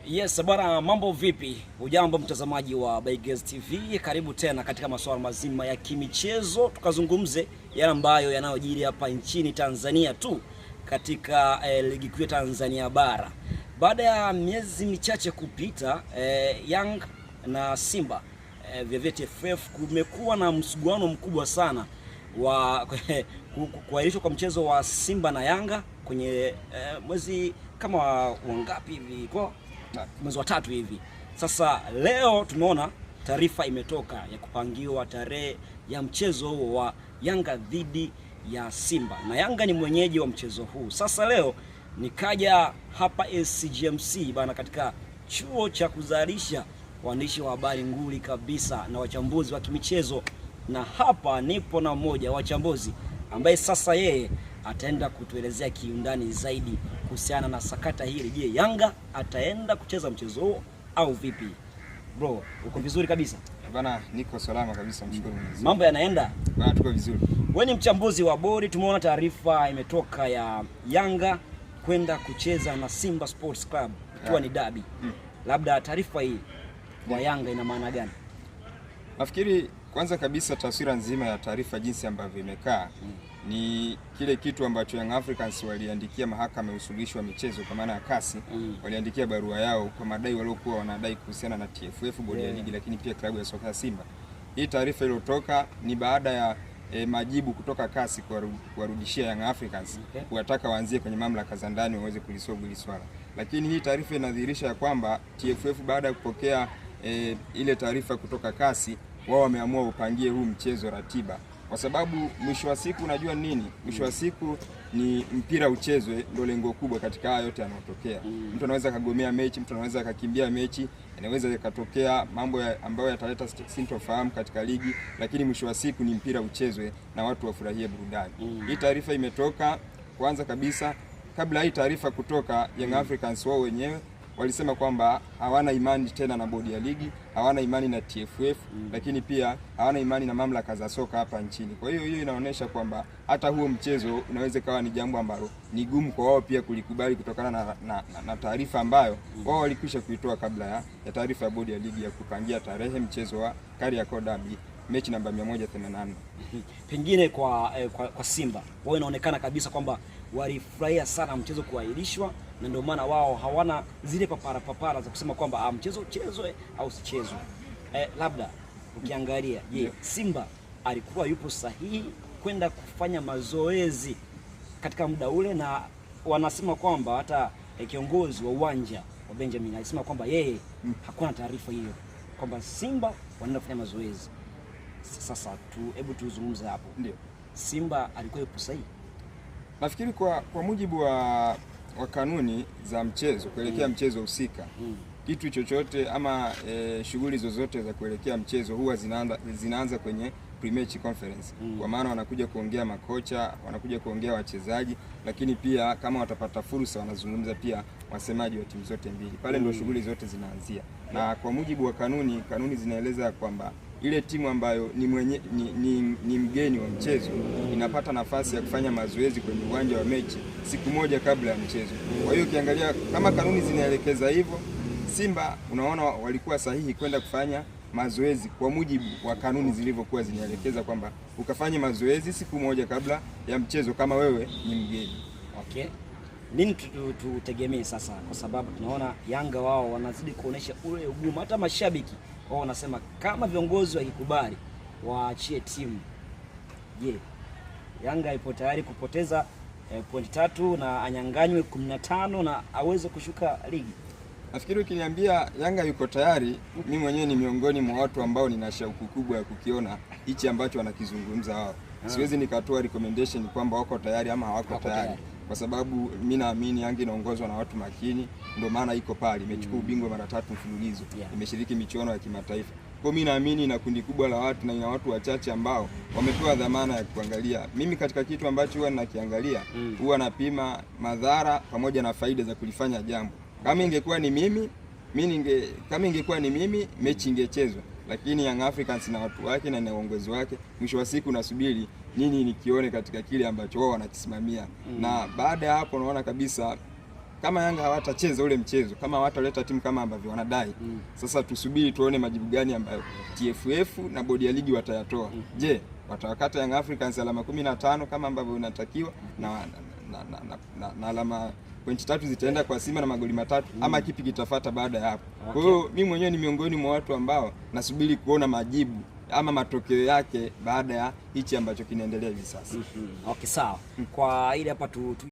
Yes, bwana, mambo vipi? Hujambo mtazamaji wa Baigez TV, karibu tena katika masuala mazima ya kimichezo, tukazungumze yale ambayo yanayojiri hapa nchini Tanzania tu katika ligi kuu ya Tanzania bara. Baada ya miezi michache kupita, Young na Simba vya TFF kumekuwa na msuguano mkubwa sana wa kuahirishwa kwa mchezo wa Simba na Yanga kwenye mwezi kama wangapi hivi, kwa mwezi wa 3 hivi. Sasa leo tumeona taarifa imetoka ya kupangiwa tarehe ya mchezo huo wa Yanga dhidi ya Simba, na Yanga ni mwenyeji wa mchezo huu. Sasa leo nikaja hapa SCGMC bana, katika chuo cha kuzalisha waandishi wa habari nguli kabisa na wachambuzi wa kimichezo, na hapa nipo na mmoja wa wachambuzi ambaye sasa yeye ataenda kutuelezea kiundani zaidi kuhusiana na sakata hili. Je, Yanga ataenda kucheza mchezo huo au vipi? Bro, uko vizuri kabisa? Bana, niko salama kabisa, mshukuru Mwenyezi Mungu. Mambo yanaenda? Bana, tuko vizuri. Wewe ni mchambuzi wa bodi, tumeona taarifa imetoka ya Yanga kwenda kucheza na Simba Sports Club ikiwa ni derby. Labda taarifa hii kwa Yanga ina maana gani? Nafikiri kwanza kabisa taswira nzima ya taarifa jinsi ambavyo imekaa ni kile kitu ambacho Young Africans waliandikia mahakama ya usuluhishi wa michezo kwa maana ya CAS. Waliandikia barua yao kwa madai waliokuwa wanadai kuhusiana na TFF, bodi ya ligi, lakini pia klabu ya soka ya Simba. Hii taarifa iliyotoka ni baada ya majibu kutoka CAS kuwarudishia Young Africans, kuwataka waanzie kwenye mamlaka za ndani waweze kulisolve hili swala. Lakini hii taarifa inadhihirisha ya kwamba TFF baada ya kupokea ile taarifa kutoka CAS, wao wameamua upangie huu mchezo ratiba, kwa sababu mwisho wa siku unajua nini? Mwisho wa siku ni mpira uchezwe, ndio lengo kubwa katika haya yote yanayotokea. Mtu anaweza kagomea mechi, mtu anaweza akakimbia mechi, inaweza ikatokea mambo ambayo yataleta sintofahamu katika ligi, lakini mwisho wa siku ni mpira uchezwe na watu wafurahie burudani. Hii taarifa imetoka, kwanza kabisa kabla hii taarifa kutoka, Young Africans wao wenyewe walisema kwamba hawana imani tena na bodi ya ligi, hawana imani na TFF, lakini pia hawana imani na mamlaka za soka hapa nchini. Kwa hiyo inaonyesha kwamba hata huo mchezo unaweza kawa ni jambo ambalo ni gumu kwa wao pia kulikubali kutokana na taarifa ambayo wao walikwisha kuitoa kabla ya taarifa ya bodi ya ligi ya kupangia tarehe mchezo wa Kariakoo Derby, mechi namba 188. Pengine kwa Simba wao inaonekana kabisa kwamba walifurahia sana mchezo kuahirishwa, na ndio maana wao hawana zile papara za kusema kwamba mchezo uchezwe au sichezwe. Labda ukiangalia, je, Simba alikuwa yupo sahihi kwenda kufanya mazoezi katika muda ule? Na wanasema kwamba hata kiongozi wa uwanja wa Benjamin alisema kwamba yeye hakuna taarifa hiyo kwamba Simba wanaenda kufanya mazoezi. Sasa hebu tuzungumze hapo. Ndio, Simba alikuwa yupo sahihi? Nafikiri kwa mujibu wa kanuni za mchezo kuelekea mchezo husika, kitu chochote ama shughuli zozote za kuelekea mchezo huwa zinaanza kwenye pre-match conference. Kwa maana wanakuja kuongea makocha, wanakuja kuongea wachezaji, lakini pia kama watapata fursa wanazungumza pia wasemaji wa timu zote mbili. Pale ndio shughuli zote zinaanzia. Na kwa mujibu wa kanuni zinaeleza kwamba ile timu ambayo ni mgeni wa mchezo inapata nafasi ya kufanya mazoezi kwenye uwanja wa mechi siku moja kabla ya mchezo. Kwa hiyo ukiangalia kama kanuni zinaelekeza hivyo, Simba unaona walikuwa sahihi kwenda kufanya mazoezi kwa mujibu wa kanuni zilivyokuwa zinaelekeza kwamba ukafanye mazoezi siku moja kabla ya mchezo kama wewe ni mgeni. Okay. Nini tutegemee sasa, kwa sababu tunaona Yanga wao wanazidi kuonesha ule ugumu, hata mashabiki wao wanasema kama viongozi wakikubali waachie timu. Je, Yanga ipo tayari kupoteza pointi 3 na anyanganywe 15 na aweze kushuka ligi? Nafikiri ukiniambia Yanga yuko tayari, mimi mwenyewe ni miongoni mwa watu ambao nina shauku kubwa ya kukiona hichi ambacho wanakizungumza wao. Siwezi nikatoa recommendation kwamba wako tayari ama hawako tayari, kwa sababu mimi naamini Yanga inaongozwa na watu makini, ndio maana iko pale, imechukua ubingwa mara 3 mfululizo, imeshiriki michuano ya kimataifa. Kwa mimi naamini na kundi kubwa la watu na ina watu wachache ambao wamepewa dhamana ya kuangalia. Mimi katika kitu ambacho huwa ninakiangalia, huwa napima madhara pamoja na faida za kulifanya jambo. Kama ingekuwa ni mimi, mechi ingechezwa, lakini Young Africans na watu wake na uongozi wake, mwisho wa siku nasubiri nini nikione katika kile ambacho wao wanakisimamia. Na baada ya hapo naona kabisa kama Yanga hawatacheza ule mchezo, kama hawataleta timu kama ambavyo wanadai, sasa tusubiri tuone majibu gani ambayo TFF na bodi ya ligi watayatoa. Je, watawakata Young Africans alama 15 kama ambavyo inatakiwa na alama pointi 3 zitaenda kwa Simba na magoli 3 ama kipi kitafuata baada ya hapo? Kwa hiyo mimi mwenyewe ni miongoni mwa watu ambao nasubiri kuona majibu ama matokeo yake baada ya hichi ambacho kinaendelea hivi sasa. Okay, sawa. Kwa ile hapa tu